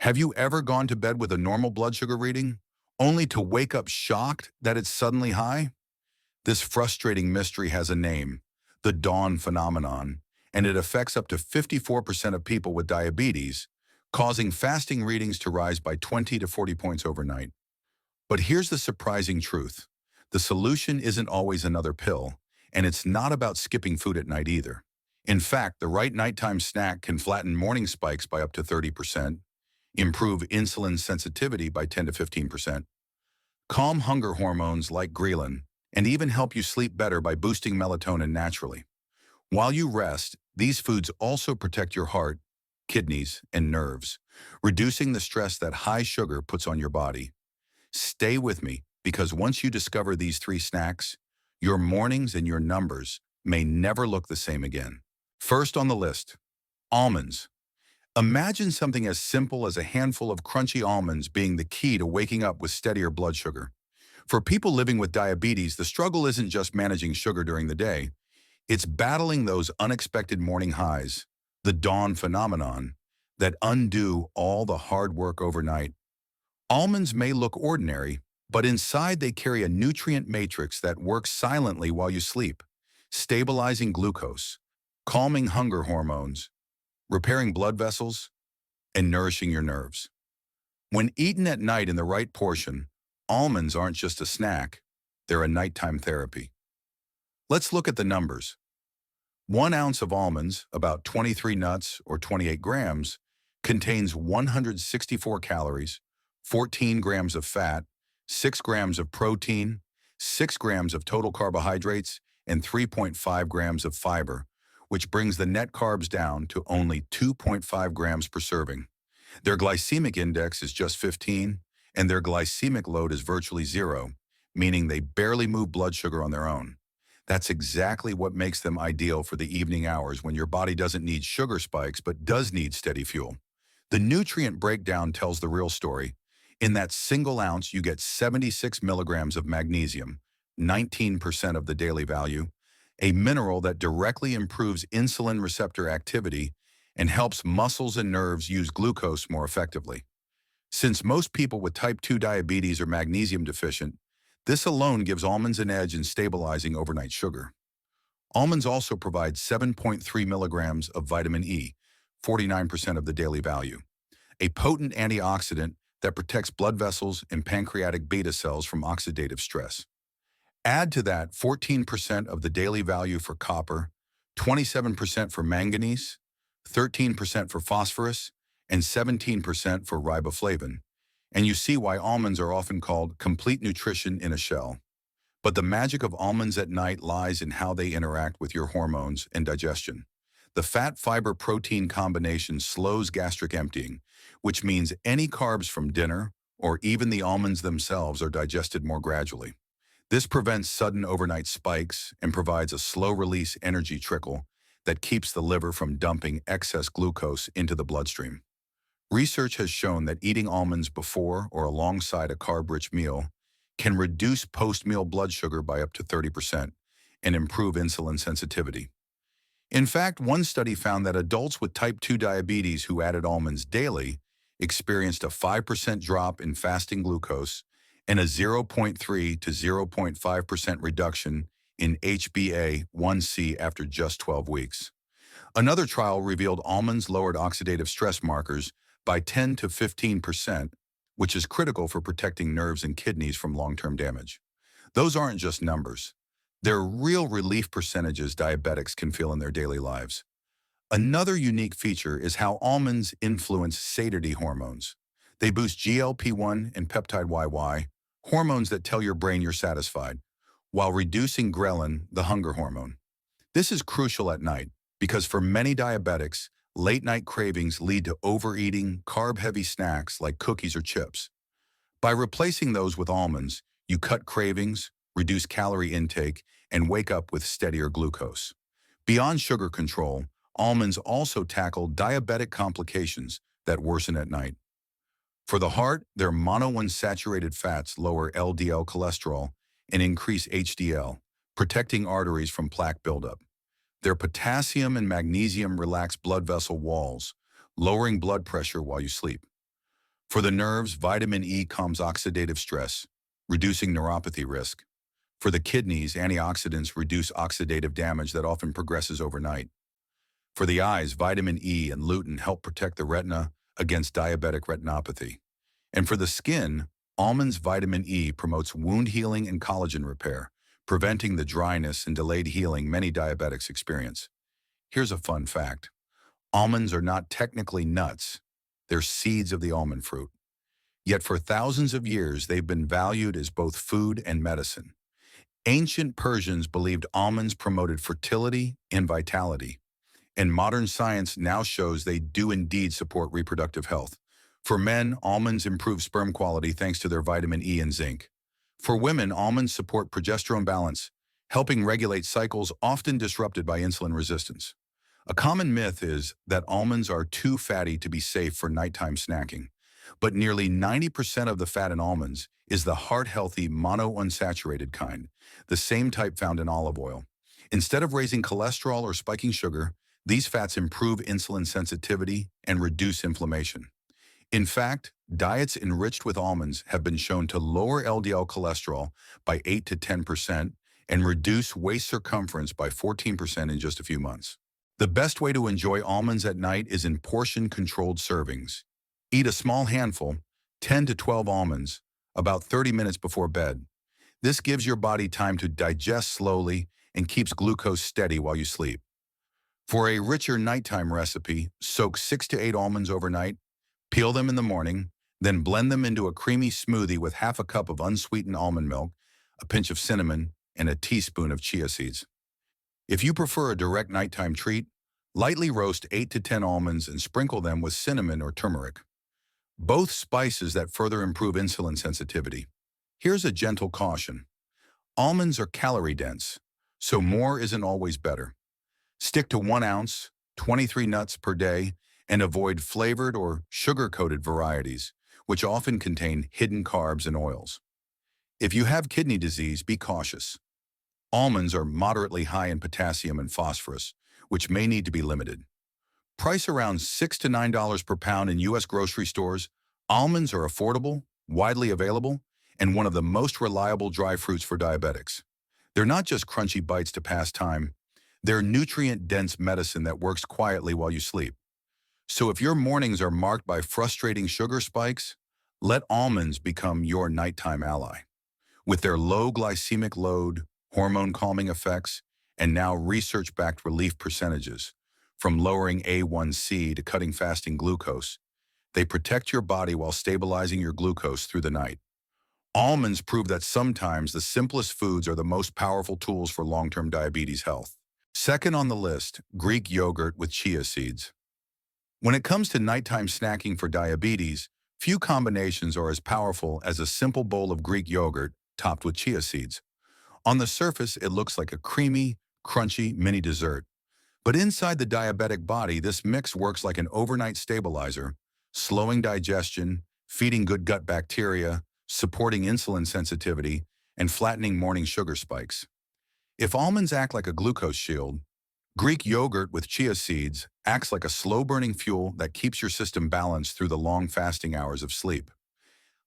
Have you ever gone to bed with a normal blood sugar reading, only to wake up shocked that it's suddenly high? This frustrating mystery has a name, the dawn phenomenon, and it affects up to 54% of people with diabetes, causing fasting readings to rise by 20 to 40 points overnight. But here's the surprising truth. The solution isn't always another pill, and it's not about skipping food at night either. In fact, the right nighttime snack can flatten morning spikes by up to 30%, improve insulin sensitivity by 10 to 15%, calm hunger hormones like ghrelin, and even help you sleep better by boosting melatonin naturally. While you rest, these foods also protect your heart, kidneys, and nerves, reducing the stress that high sugar puts on your body. Stay with me, because once you discover these three snacks, your mornings and your numbers may never look the same again. First on the list, almonds. Imagine something as simple as a handful of crunchy almonds being the key to waking up with steadier blood sugar. For people living with diabetes, the struggle isn't just managing sugar during the day, it's battling those unexpected morning highs, the dawn phenomenon, that undo all the hard work overnight. Almonds may look ordinary, but inside they carry a nutrient matrix that works silently while you sleep, stabilizing glucose, calming hunger hormones, repairing blood vessels, and nourishing your nerves. When eaten at night in the right portion, almonds aren't just a snack, they're a nighttime therapy. Let's look at the numbers. 1 ounce of almonds, about 23 nuts or 28 grams, contains 164 calories, 14 grams of fat, 6 grams of protein, 6 grams of total carbohydrates, and 3.5 grams of fiber, which brings the net carbs down to only 2.5 grams per serving. Their glycemic index is just 15, and their glycemic load is virtually zero, meaning they barely move blood sugar on their own. That's exactly what makes them ideal for the evening hours when your body doesn't need sugar spikes but does need steady fuel. The nutrient breakdown tells the real story. In that single ounce, you get 76 milligrams of magnesium, 19% of the daily value, a mineral that directly improves insulin receptor activity and helps muscles and nerves use glucose more effectively. Since most people with type 2 diabetes are magnesium deficient, this alone gives almonds an edge in stabilizing overnight sugar. Almonds also provide 7.3 milligrams of vitamin E, 49% of the daily value, a potent antioxidant that protects blood vessels and pancreatic beta cells from oxidative stress. Add to that 14% of the daily value for copper, 27% for manganese, 13% for phosphorus, and 17% for riboflavin, and you see why almonds are often called complete nutrition in a shell. But the magic of almonds at night lies in how they interact with your hormones and digestion. The fat-fiber-protein combination slows gastric emptying, which means any carbs from dinner or even the almonds themselves are digested more gradually. This prevents sudden overnight spikes and provides a slow-release energy trickle that keeps the liver from dumping excess glucose into the bloodstream. Research has shown that eating almonds before or alongside a carb-rich meal can reduce post-meal blood sugar by up to 30% and improve insulin sensitivity. In fact, one study found that adults with type 2 diabetes who added almonds daily experienced a 5% drop in fasting glucose and a 0.3 to 0.5% reduction in HbA1c after just 12 weeks. Another trial revealed almonds lowered oxidative stress markers by 10 to 15%, which is critical for protecting nerves and kidneys from long-term damage. Those aren't just numbers. They're real relief percentages diabetics can feel in their daily lives. Another unique feature is how almonds influence satiety hormones. They boost GLP-1 and peptide YY, hormones that tell your brain you're satisfied, while reducing ghrelin, the hunger hormone. This is crucial at night because for many diabetics, late-night cravings lead to overeating carb-heavy snacks like cookies or chips. By replacing those with almonds, you cut cravings, reduce calorie intake, and wake up with steadier glucose. Beyond sugar control, almonds also tackle diabetic complications that worsen at night. For the heart, their monounsaturated fats lower LDL cholesterol and increase HDL, protecting arteries from plaque buildup. Their potassium and magnesium relax blood vessel walls, lowering blood pressure while you sleep. For the nerves, vitamin E calms oxidative stress, reducing neuropathy risk. For the kidneys, antioxidants reduce oxidative damage that often progresses overnight. For the eyes, vitamin E and lutein help protect the retina against diabetic retinopathy. And for the skin, almonds vitamin E promotes wound healing and collagen repair, preventing the dryness and delayed healing many diabetics experience. Here's a fun fact. Almonds are not technically nuts. They're seeds of the almond fruit. Yet for thousands of years, they've been valued as both food and medicine. Ancient Persians believed almonds promoted fertility and vitality, and modern science now shows they do indeed support reproductive health. For men, almonds improve sperm quality thanks to their vitamin E and zinc. For women, almonds support progesterone balance, helping regulate cycles often disrupted by insulin resistance. A common myth is that almonds are too fatty to be safe for nighttime snacking, but nearly 90% of the fat in almonds is the heart-healthy monounsaturated kind, the same type found in olive oil. Instead of raising cholesterol or spiking sugar, these fats improve insulin sensitivity and reduce inflammation. In fact, diets enriched with almonds have been shown to lower LDL cholesterol by 8 to 10% and reduce waist circumference by 14% in just a few months. The best way to enjoy almonds at night is in portion-controlled servings. Eat a small handful, 10 to 12 almonds, about 30 minutes before bed. This gives your body time to digest slowly and keeps glucose steady while you sleep. For a richer nighttime recipe, soak 6 to 8 almonds overnight, peel them in the morning, then blend them into a creamy smoothie with half a cup of unsweetened almond milk, a pinch of cinnamon, and a teaspoon of chia seeds. If you prefer a direct nighttime treat, lightly roast 8 to 10 almonds and sprinkle them with cinnamon or turmeric, both spices that further improve insulin sensitivity. Here's a gentle caution. Almonds are calorie-dense, so more isn't always better. Stick to 1 ounce, 23 nuts per day, and avoid flavored or sugar-coated varieties, which often contain hidden carbs and oils. If you have kidney disease, be cautious. Almonds are moderately high in potassium and phosphorus, which may need to be limited. Price around $6 to $9 per pound in U.S. grocery stores, almonds are affordable, widely available, and one of the most reliable dry fruits for diabetics. They're not just crunchy bites to pass time. They're nutrient-dense medicine that works quietly while you sleep. So if your mornings are marked by frustrating sugar spikes, let almonds become your nighttime ally. With their low glycemic load, hormone-calming effects, and now research-backed relief percentages, from lowering A1C to cutting fasting glucose, they protect your body while stabilizing your glucose through the night. Almonds prove that sometimes the simplest foods are the most powerful tools for long-term diabetes health. Second on the list, Greek yogurt with chia seeds. When it comes to nighttime snacking for diabetes, few combinations are as powerful as a simple bowl of Greek yogurt topped with chia seeds. On the surface, it looks like a creamy, crunchy mini dessert. But inside the diabetic body, this mix works like an overnight stabilizer, slowing digestion, feeding good gut bacteria, supporting insulin sensitivity, and flattening morning sugar spikes. If almonds act like a glucose shield, Greek yogurt with chia seeds acts like a slow-burning fuel that keeps your system balanced through the long fasting hours of sleep.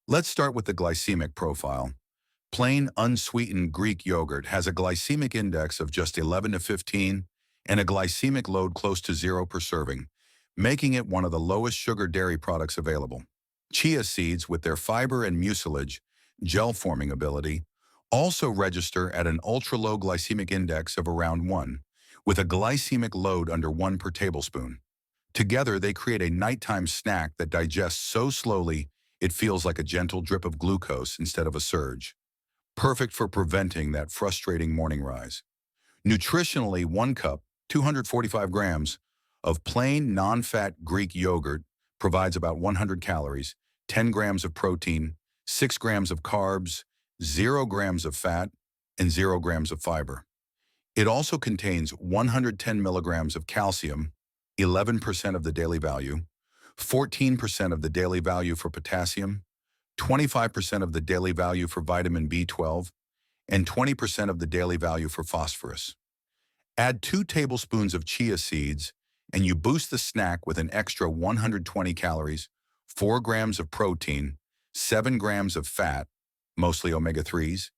Let's start with the glycemic profile. Plain, unsweetened Greek yogurt has a glycemic index of just 11 to 15 and a glycemic load close to 0 per serving, making it one of the lowest sugar dairy products available. Chia seeds, with their fiber and mucilage, gel-forming ability, also register at an ultra-low glycemic index of around 1, with a glycemic load under 1 per tablespoon. Together, they create a nighttime snack that digests so slowly it feels like a gentle drip of glucose instead of a surge. Perfect for preventing that frustrating morning rise. Nutritionally, 1 cup, 245 grams, of plain, non-fat Greek yogurt provides about 100 calories, 10 grams of protein, 6 grams of carbs, 0 grams of fat, and 0 grams of fiber. It also contains 110 milligrams of calcium, 11% of the daily value, 14% of the daily value for potassium, 25% of the daily value for vitamin B12, and 20% of the daily value for phosphorus. Add 2 tablespoons of chia seeds, and you boost the snack with an extra 120 calories, 4 grams of protein, 7 grams of fat, mostly omega-3s,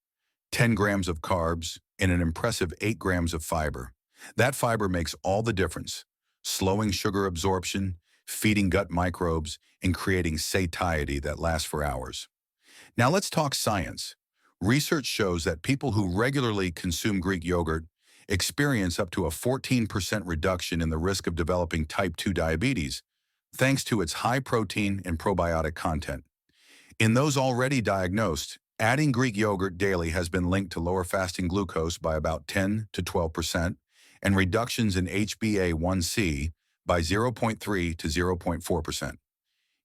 10 grams of carbs, and an impressive 8 grams of fiber. That fiber makes all the difference, slowing sugar absorption, feeding gut microbes, and creating satiety that lasts for hours. Now let's talk science. Research shows that people who regularly consume Greek yogurt experience up to a 14% reduction in the risk of developing type 2 diabetes, thanks to its high protein and probiotic content. In those already diagnosed, adding Greek yogurt daily has been linked to lower fasting glucose by about 10 to 12% and reductions in HbA1c by 0.3 to 0.4%.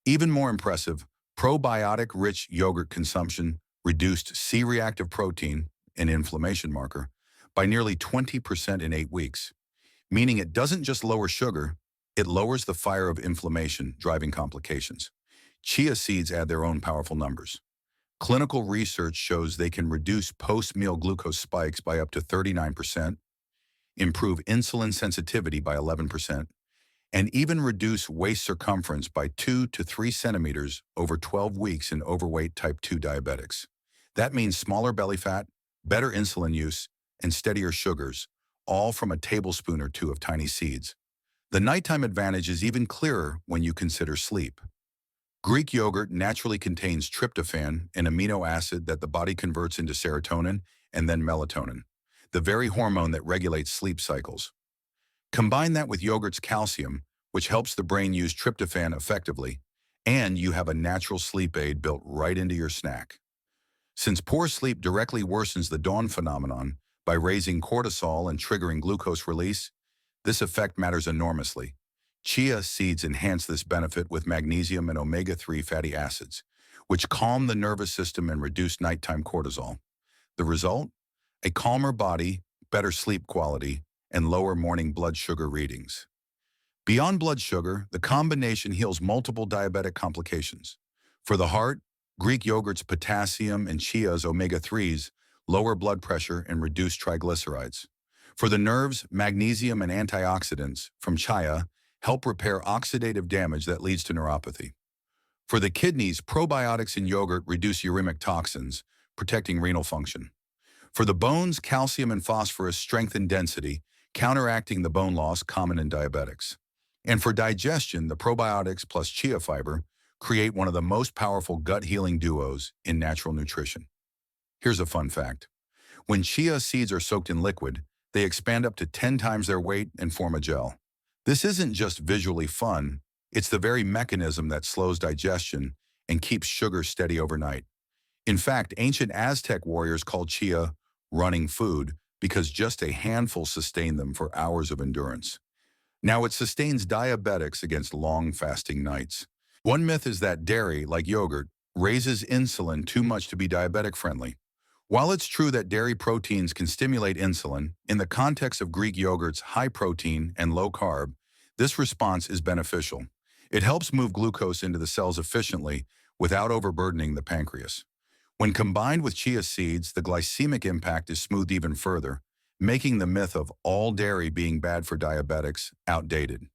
Even more impressive, probiotic-rich yogurt consumption reduced C-reactive protein, an inflammation marker, by nearly 20% in 8 weeks, meaning it doesn't just lower sugar, it lowers the fire of inflammation, driving complications. Chia seeds add their own powerful numbers. Clinical research shows they can reduce post-meal glucose spikes by up to 39%, improve insulin sensitivity by 11%, and even reduce waist circumference by 2 to 3 centimeters over 12 weeks in overweight type 2 diabetics. That means smaller belly fat, better insulin use, and steadier sugars, all from a tablespoon or two of tiny seeds. The nighttime advantage is even clearer when you consider sleep. Greek yogurt naturally contains tryptophan, an amino acid that the body converts into serotonin and then melatonin, the very hormone that regulates sleep cycles. Combine that with yogurt's calcium, which helps the brain use tryptophan effectively, and you have a natural sleep aid built right into your snack. Since poor sleep directly worsens the dawn phenomenon by raising cortisol and triggering glucose release, this effect matters enormously. Chia seeds enhance this benefit with magnesium and omega-3 fatty acids, which calm the nervous system and reduce nighttime cortisol. The result? A calmer body, better sleep quality, and lower morning blood sugar readings. Beyond blood sugar, the combination heals multiple diabetic complications. For the heart, Greek yogurt's potassium and Chia's omega-3s lower blood pressure and reduce triglycerides. For the nerves, magnesium and antioxidants from Chia help repair oxidative damage that leads to neuropathy. For the kidneys, probiotics in yogurt reduce uremic toxins, protecting renal function. For the bones, calcium and phosphorus strengthen density, counteracting the bone loss common in diabetics. And for digestion, the probiotics plus chia fiber create one of the most powerful gut-healing duos in natural nutrition. Here's a fun fact. When chia seeds are soaked in liquid, they expand up to 10 times their weight and form a gel. This isn't just visually fun, it's the very mechanism that slows digestion and keeps sugar steady overnight. In fact, ancient Aztec warriors called chia running food because just a handful sustained them for hours of endurance. Now it sustains diabetics against long fasting nights. One myth is that dairy, like yogurt, raises insulin too much to be diabetic friendly. While it's true that dairy proteins can stimulate insulin, in the context of Greek yogurt's high protein and low carb, this response is beneficial. It helps move glucose into the cells efficiently without overburdening the pancreas. When combined with chia seeds, the glycemic impact is smoothed even further, making the myth of all dairy being bad for diabetics outdated.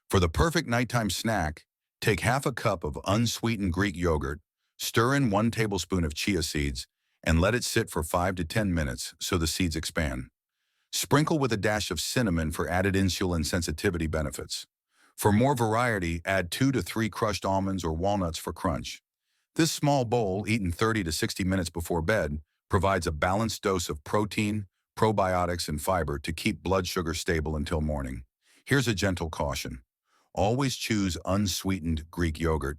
For the perfect nighttime snack, take half a cup of unsweetened Greek yogurt, stir in 1 tablespoon of chia seeds, and let it sit for 5 to 10 minutes so the seeds expand. Sprinkle with a dash of cinnamon for added insulin sensitivity benefits. For more variety, add 2 to 3 crushed almonds or walnuts for crunch. This small bowl, eaten 30 to 60 minutes before bed, provides a balanced dose of protein, probiotics, and fiber to keep blood sugar stable until morning. Here's a gentle caution. Always choose unsweetened Greek yogurt.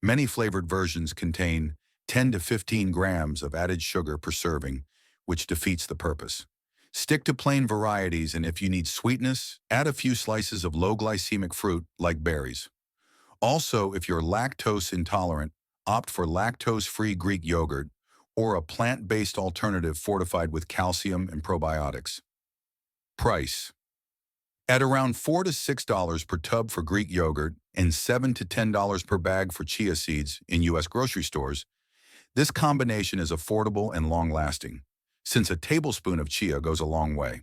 Many flavored versions contain 10 to 15 grams of added sugar per serving, which defeats the purpose. Stick to plain varieties, and if you need sweetness, add a few slices of low glycemic fruit like berries. Also, if you're lactose intolerant, opt for lactose-free Greek yogurt or a plant-based alternative fortified with calcium and probiotics. Price: at around $4 to $6 per tub for Greek yogurt and $7 to $10 per bag for chia seeds in U.S. grocery stores, this combination is affordable and long-lasting, since a tablespoon of chia goes a long way.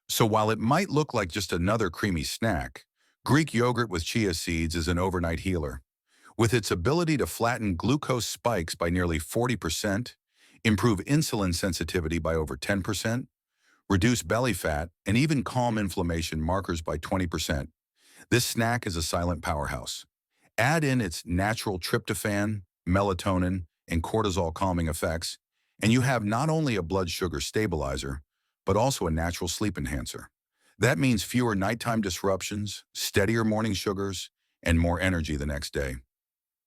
So while it might look like just another creamy snack, Greek yogurt with chia seeds is an overnight healer. with its ability to flatten glucose spikes by nearly 40%, improve insulin sensitivity by over 10%, reduce belly fat, and even calm inflammation markers by 20%. This snack is a silent powerhouse. Add in its natural tryptophan, melatonin, and cortisol calming effects, and you have not only a blood sugar stabilizer, but also a natural sleep enhancer. That means fewer nighttime disruptions, steadier morning sugars, and more energy the next day.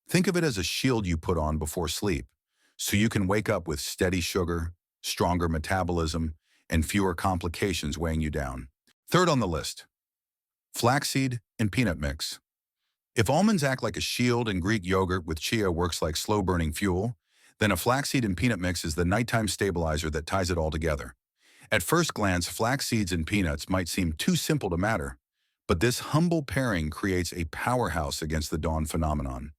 Think of it as a shield you put on before sleep, so you can wake up with steady sugar, stronger metabolism, and fewer complications weighing you down. Third on the list, flaxseed and peanut mix. If almonds act like a shield and Greek yogurt with chia works like slow-burning fuel, then a flaxseed and peanut mix is the nighttime stabilizer that ties it all together. At first glance, flax seeds and peanuts might seem too simple to matter, but this humble pairing creates a powerhouse against the dawn phenomenon,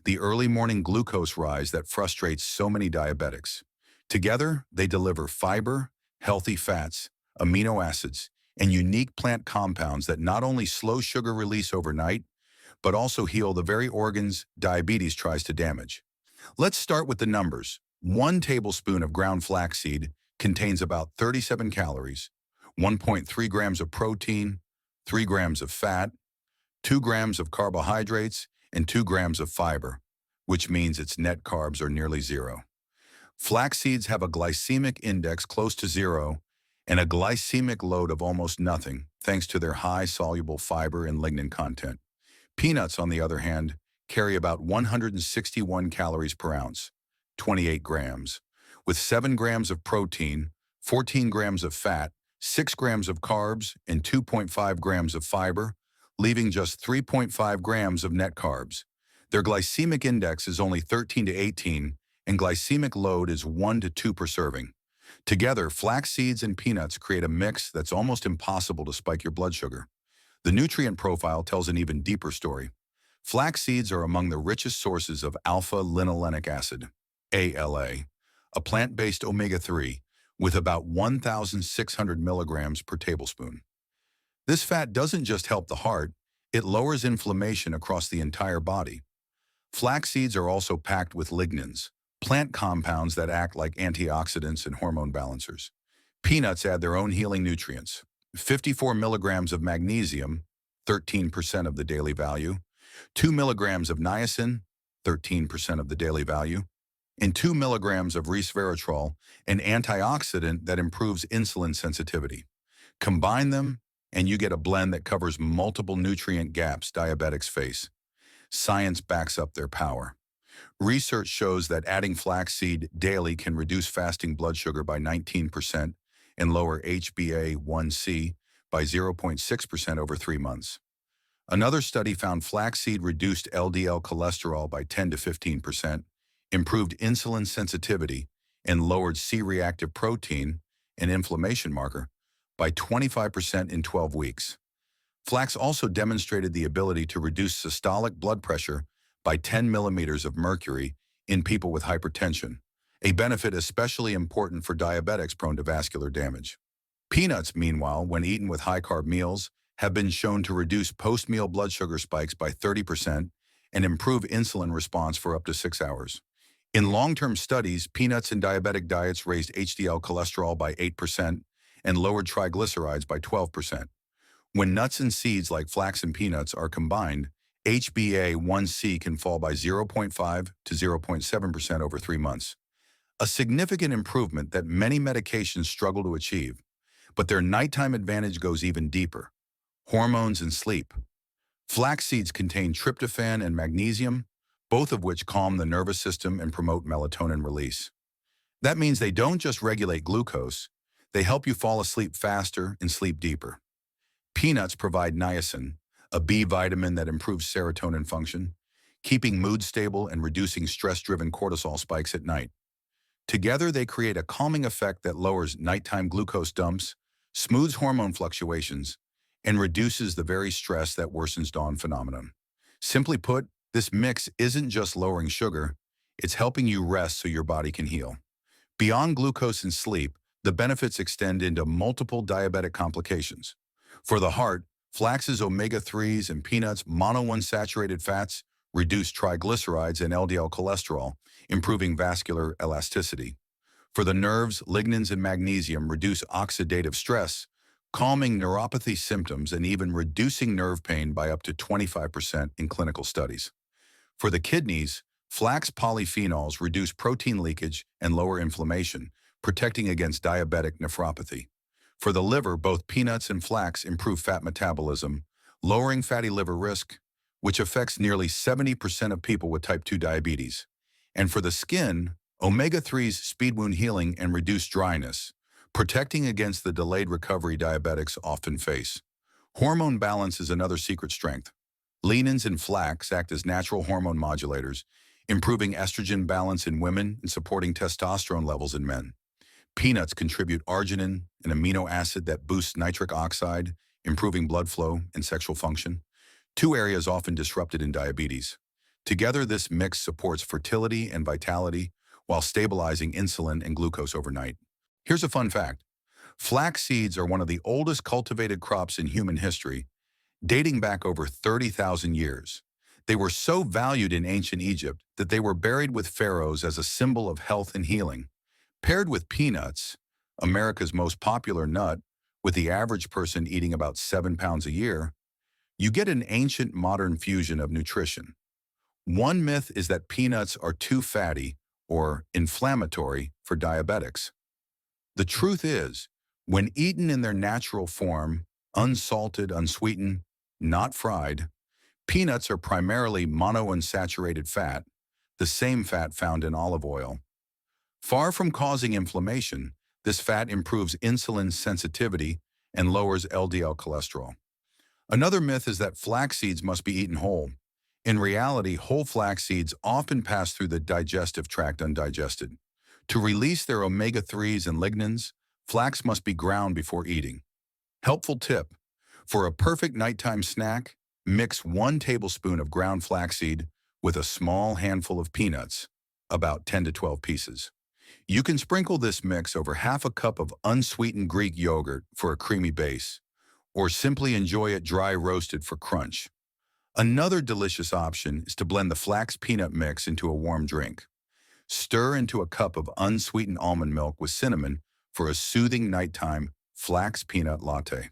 the early morning glucose rise that frustrates so many diabetics. Together, they deliver fiber, healthy fats, amino acids, and unique plant compounds that not only slow sugar release overnight, but also heal the very organs diabetes tries to damage. Let's start with the numbers. 1 tablespoon of ground flaxseed contains about 37 calories, 1.3 grams of protein, 3 grams of fat, 2 grams of carbohydrates, and 2 grams of fiber, which means its net carbs are nearly zero. Flax seeds have a glycemic index close to zero and a glycemic load of almost nothing, thanks to their high soluble fiber and lignin content. Peanuts, on the other hand, carry about 161 calories per ounce, 28 grams, with 7 grams of protein, 14 grams of fat, 6 grams of carbs, and 2.5 grams of fiber, leaving just 3.5 grams of net carbs. Their glycemic index is only 13 to 18, and glycemic load is 1 to 2 per serving. Together, flax seeds and peanuts create a mix that's almost impossible to spike your blood sugar. The nutrient profile tells an even deeper story. Flax seeds are among the richest sources of alpha-linolenic acid, ALA, a plant-based omega-3, with about 1,600 milligrams per tablespoon. This fat doesn't just help the heart, it lowers inflammation across the entire body. Flax seeds are also packed with lignans, plant compounds that act like antioxidants and hormone balancers. Peanuts add their own healing nutrients. 54 milligrams of magnesium, 13% of the daily value, 2 milligrams of niacin, 13% of the daily value, and 2 milligrams of resveratrol, an antioxidant that improves insulin sensitivity. Combine them, and you get a blend that covers multiple nutrient gaps diabetics face. Science backs up their power. Research shows that adding flaxseed daily can reduce fasting blood sugar by 19% and lower HbA1c by 0.6% over 3 months. Another study found flaxseed reduced LDL cholesterol by 10 to 15%, improved insulin sensitivity, and lowered C-reactive protein, an inflammation marker, by 25% in 12 weeks. Flax also demonstrated the ability to reduce systolic blood pressure by 10 millimeters of mercury in people with hypertension, a benefit especially important for diabetics prone to vascular damage. Peanuts, meanwhile, when eaten with high-carb meals, have been shown to reduce post-meal blood sugar spikes by 30% and improve insulin response for up to 6 hours. In long-term studies, peanuts in diabetic diets raised HDL cholesterol by 8% and lowered triglycerides by 12%. When nuts and seeds like flax and peanuts are combined, HbA1c can fall by 0.5 to 0.7% over 3 months. A significant improvement that many medications struggle to achieve. But their nighttime advantage goes even deeper. Hormones and sleep. Flax seeds contain tryptophan and magnesium, both of which calm the nervous system and promote melatonin release. That means they don't just regulate glucose, they help you fall asleep faster and sleep deeper. Peanuts provide niacin, a B vitamin that improves serotonin function, keeping mood stable and reducing stress-driven cortisol spikes at night. Together, they create a calming effect that lowers nighttime glucose dumps, smooths hormone fluctuations, and reduces the very stress that worsens dawn phenomenon. Simply put, this mix isn't just lowering sugar, it's helping you rest so your body can heal. Beyond glucose and sleep, the benefits extend into multiple diabetic complications. For the heart, flax's omega-3s and peanuts' mono-unsaturated fats reduce triglycerides and LDL cholesterol, improving vascular elasticity. For the nerves, lignans and magnesium reduce oxidative stress, calming neuropathy symptoms and even reducing nerve pain by up to 25% in clinical studies. For the kidneys, flax polyphenols reduce protein leakage and lower inflammation, protecting against diabetic nephropathy. For the liver, both peanuts and flax improve fat metabolism, lowering fatty liver risk, which affects nearly 70% of people with type 2 diabetes. And for the skin, omega-3s speed wound healing and reduce dryness, protecting against the delayed recovery diabetics often face. Hormone balance is another secret strength. Lignans and flax act as natural hormone modulators, improving estrogen balance in women and supporting testosterone levels in men. Peanuts contribute arginine, an amino acid that boosts nitric oxide, improving blood flow and sexual function, two areas often disrupted in diabetes. Together, this mix supports fertility and vitality while stabilizing insulin and glucose overnight. Here's a fun fact. Flax seeds are one of the oldest cultivated crops in human history, dating back over 30,000 years. They were so valued in ancient Egypt that they were buried with pharaohs as a symbol of health and healing. Paired with peanuts, America's most popular nut, with the average person eating about 7 pounds a year, you get an ancient modern fusion of nutrition. One myth is that peanuts are too fatty or inflammatory for diabetics. The truth is, when eaten in their natural form, unsalted, unsweetened, not fried, peanuts are primarily monounsaturated fat, the same fat found in olive oil. Far from causing inflammation, this fat improves insulin sensitivity and lowers LDL cholesterol. Another myth is that flax seeds must be eaten whole. In reality, whole flax seeds often pass through the digestive tract undigested. To release their omega-3s and lignans, flax must be ground before eating. Helpful tip: for a perfect nighttime snack, mix 1 tablespoon of ground flaxseed with a small handful of peanuts, about 10 to 12 pieces. You can sprinkle this mix over half a cup of unsweetened Greek yogurt for a creamy base, or simply enjoy it dry roasted for crunch. Another delicious option is to blend the flax peanut mix into a warm drink. Stir into a cup of unsweetened almond milk with cinnamon for a soothing nighttime flax peanut latte.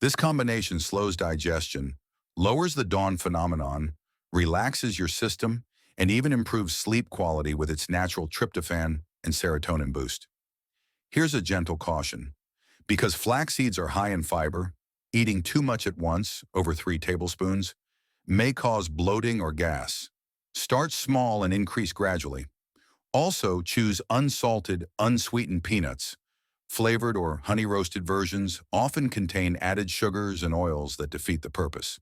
This combination slows digestion, lowers the dawn phenomenon, relaxes your system, and even improves sleep quality with its natural tryptophan and serotonin boost. Here's a gentle caution. Because flax seeds are high in fiber, eating too much at once, over 3 tablespoons, may cause bloating or gas. Start small and increase gradually. Also, choose unsalted, unsweetened peanuts. Flavored or honey-roasted versions often contain added sugars and oils that defeat the purpose.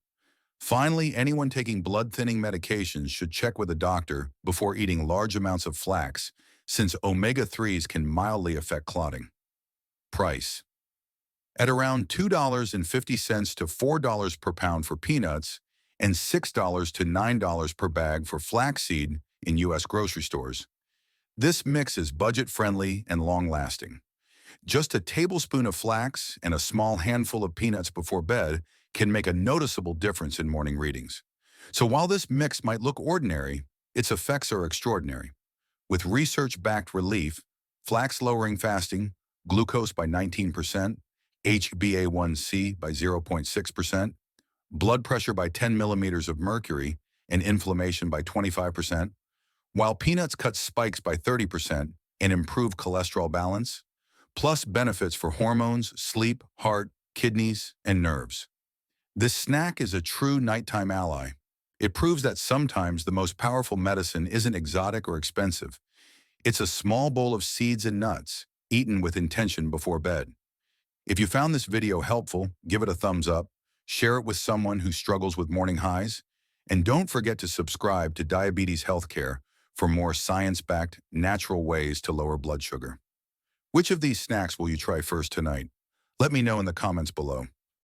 Finally, anyone taking blood-thinning medications should check with a doctor before eating large amounts of flax, since omega-3s can mildly affect clotting. Price: at around $2.50 to $4 per pound for peanuts and $6 to $9 per bag for flaxseed in U.S. grocery stores. This mix is budget-friendly and long-lasting. Just a tablespoon of flax and a small handful of peanuts before bed can make a noticeable difference in morning readings. So while this mix might look ordinary, its effects are extraordinary. With research-backed relief, flax lowering fasting, glucose by 19%, HbA1c by 0.6%, blood pressure by 10 millimeters of mercury, and inflammation by 25%, while peanuts cut spikes by 30% and improve cholesterol balance, plus benefits for hormones, sleep, heart, kidneys, and nerves. This snack is a true nighttime ally. It proves that sometimes the most powerful medicine isn't exotic or expensive. It's a small bowl of seeds and nuts, eaten with intention before bed. If you found this video helpful, give it a thumbs up, share it with someone who struggles with morning highs, and don't forget to subscribe to Diabetes Healthcare for more science-backed, natural ways to lower blood sugar. Which of these snacks will you try first tonight? Let me know in the comments below.